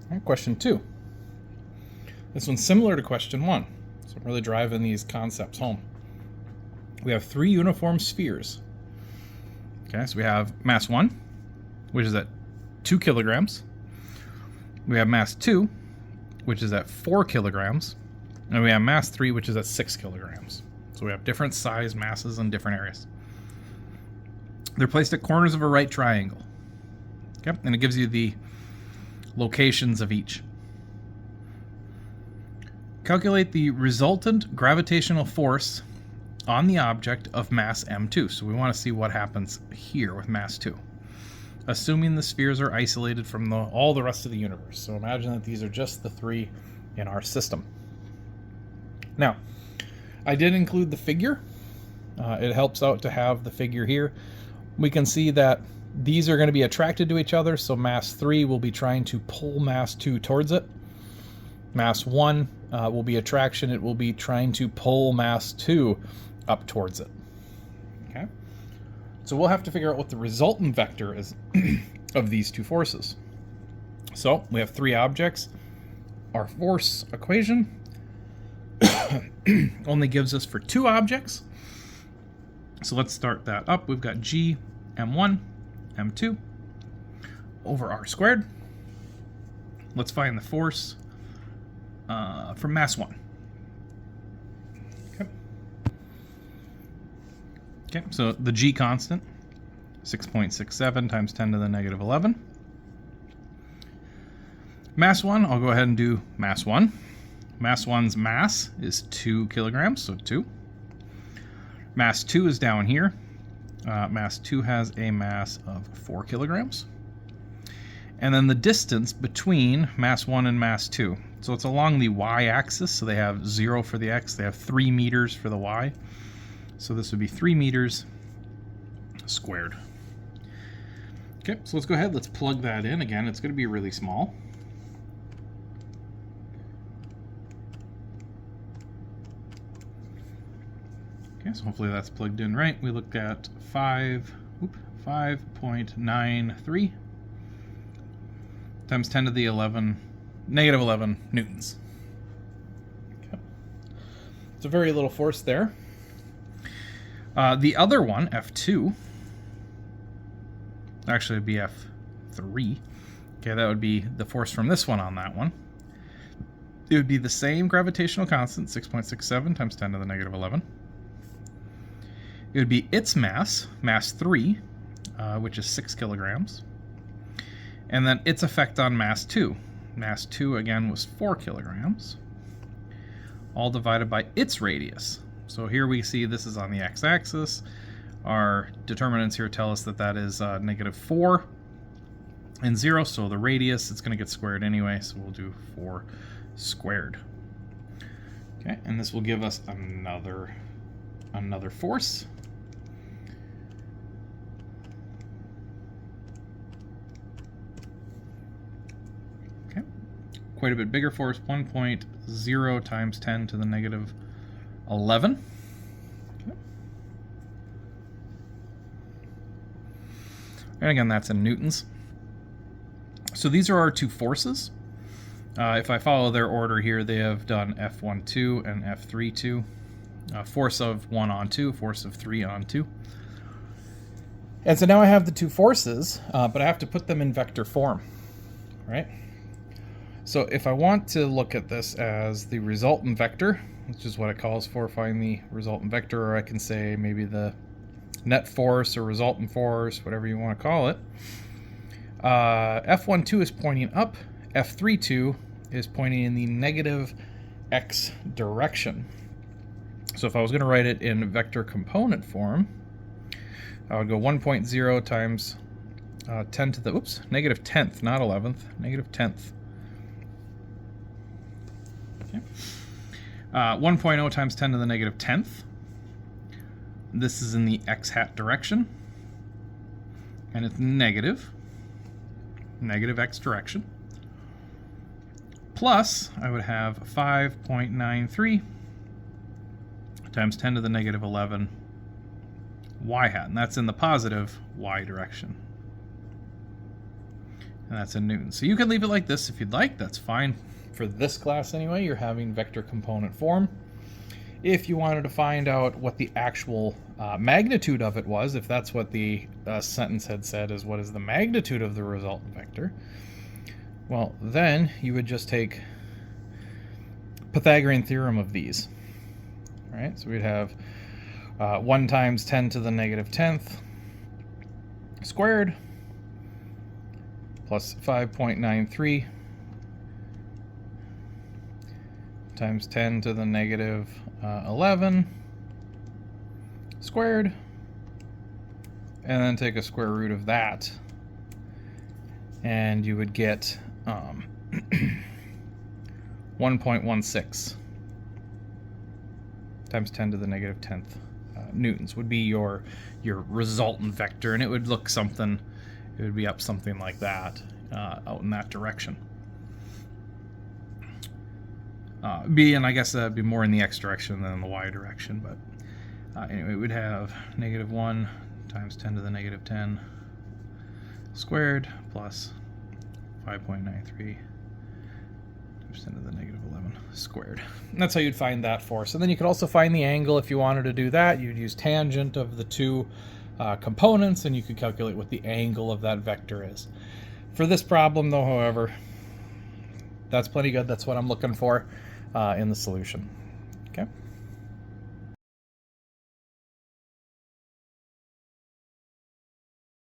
All right, question 2. This one's similar to question 1, so I'm really driving these concepts home. We have 3 uniform spheres. Okay, so we have mass 1, which is at 2 kilograms. We have mass 2, which is at 4 kilograms. And we have mass 3, which is at 6 kilograms. So we have different size masses in different areas. They're placed at corners of a right triangle. Okay, and it gives you the locations of each. Calculate the resultant gravitational force on the object of mass m2. So we want to see what happens here with mass 2. Assuming the spheres are isolated from all the rest of the universe. So imagine that these are just the 3 in our system. Now, I did include the figure. It helps out to have the figure here. We can see that these are going to be attracted to each other, so mass 3 will be trying to pull mass 2 towards it. Mass 1 will be attraction. It will be trying to pull mass 2 up towards it. Okay, so we'll have to figure out what the resultant vector is of these 2 forces. So we have 3 objects. Our force equation only gives us for 2 objects. So let's start that up. We've got G m1 m2 over r squared. Let's find the force for mass 1. Okay, so the G constant, 6.67 times 10 to the negative 11. Mass 1, I'll go ahead and do mass 1. Mass 1's mass is 2 kilograms, so 2. Mass 2 is down here. Mass 2 has a mass of 4 kilograms. And then the distance between mass 1 and mass 2. So it's along the y-axis, so they have 0 for the x, they have 3 meters for the y. So this would be 3 meters squared. Okay, so let's go ahead, let's plug that in. Again, it's going to be really small. Okay, so hopefully that's plugged in right. We looked at 5.93 times 10 to the negative 11 newtons. Okay. It's a very little force there. The other one, F2, actually it'd be F3. Okay, that would be the force from this one on that one. It would be the same gravitational constant, 6.67 times 10 to the negative 11. It would be its mass, mass 3, which is 6 kilograms. And then its effect on mass 2. Mass 2, again, was 4 kilograms. All divided by its radius. So here we see this is on the x-axis. Our determinants here tell us that that is negative 4 and 0. So the radius, it's going to get squared anyway. So we'll do 4 squared. Okay, and this will give us another force. Okay, quite a bit bigger force, 1.0 times 10 to the negative 11. Okay. And again, that's in newtons. So these are our 2 forces. If I follow their order here, they have done F12 and F32. Force of 1 on 2, force of 3 on 2. And so now I have the 2 forces, but I have to put them in vector form, right? So if I want to look at this as the resultant vector, which is what it calls for, find the resultant vector, or I can say maybe the net force or resultant force, whatever you want to call it. F12 is pointing up, F32 is pointing in the negative x direction. So if I was going to write it in vector component form, I would go 1.0 times 10 to the, negative 10th, not 11th, negative 10th. Okay. 1.0 times 10 to the negative 10th. This is in the x hat direction. And it's negative x direction. Plus, I would have 5.93 times 10 to the negative 11 y hat. And that's in the positive y direction. and that's in newtons. So you can leave it like this if you'd like. That's fine. For this class anyway, you're having vector component form. If you wanted to find out what the actual magnitude of it was, if that's what the sentence had said, is what is the magnitude of the resultant vector, well, then you would just take Pythagorean theorem of these. All right, so we'd have 1 times 10 to the negative 10th squared plus 5.93 times 10 to the negative 11 squared, and then take a square root of that, and you would get 1.16 times 10 to the negative 10th newtons would be your resultant vector, and it would look something, it would be up something like that, out in that direction. And I guess that'd be more in the x direction than in the y direction, but anyway, we'd have negative 1 times 10 to the negative 10 squared plus 5.93 times 10 to the negative 11 squared. And that's how you'd find that force. And then you could also find the angle if you wanted to do that. You'd use tangent of the two components, and you could calculate what the angle of that vector is. For this problem, though, however, that's plenty good. That's what I'm looking for in the solution.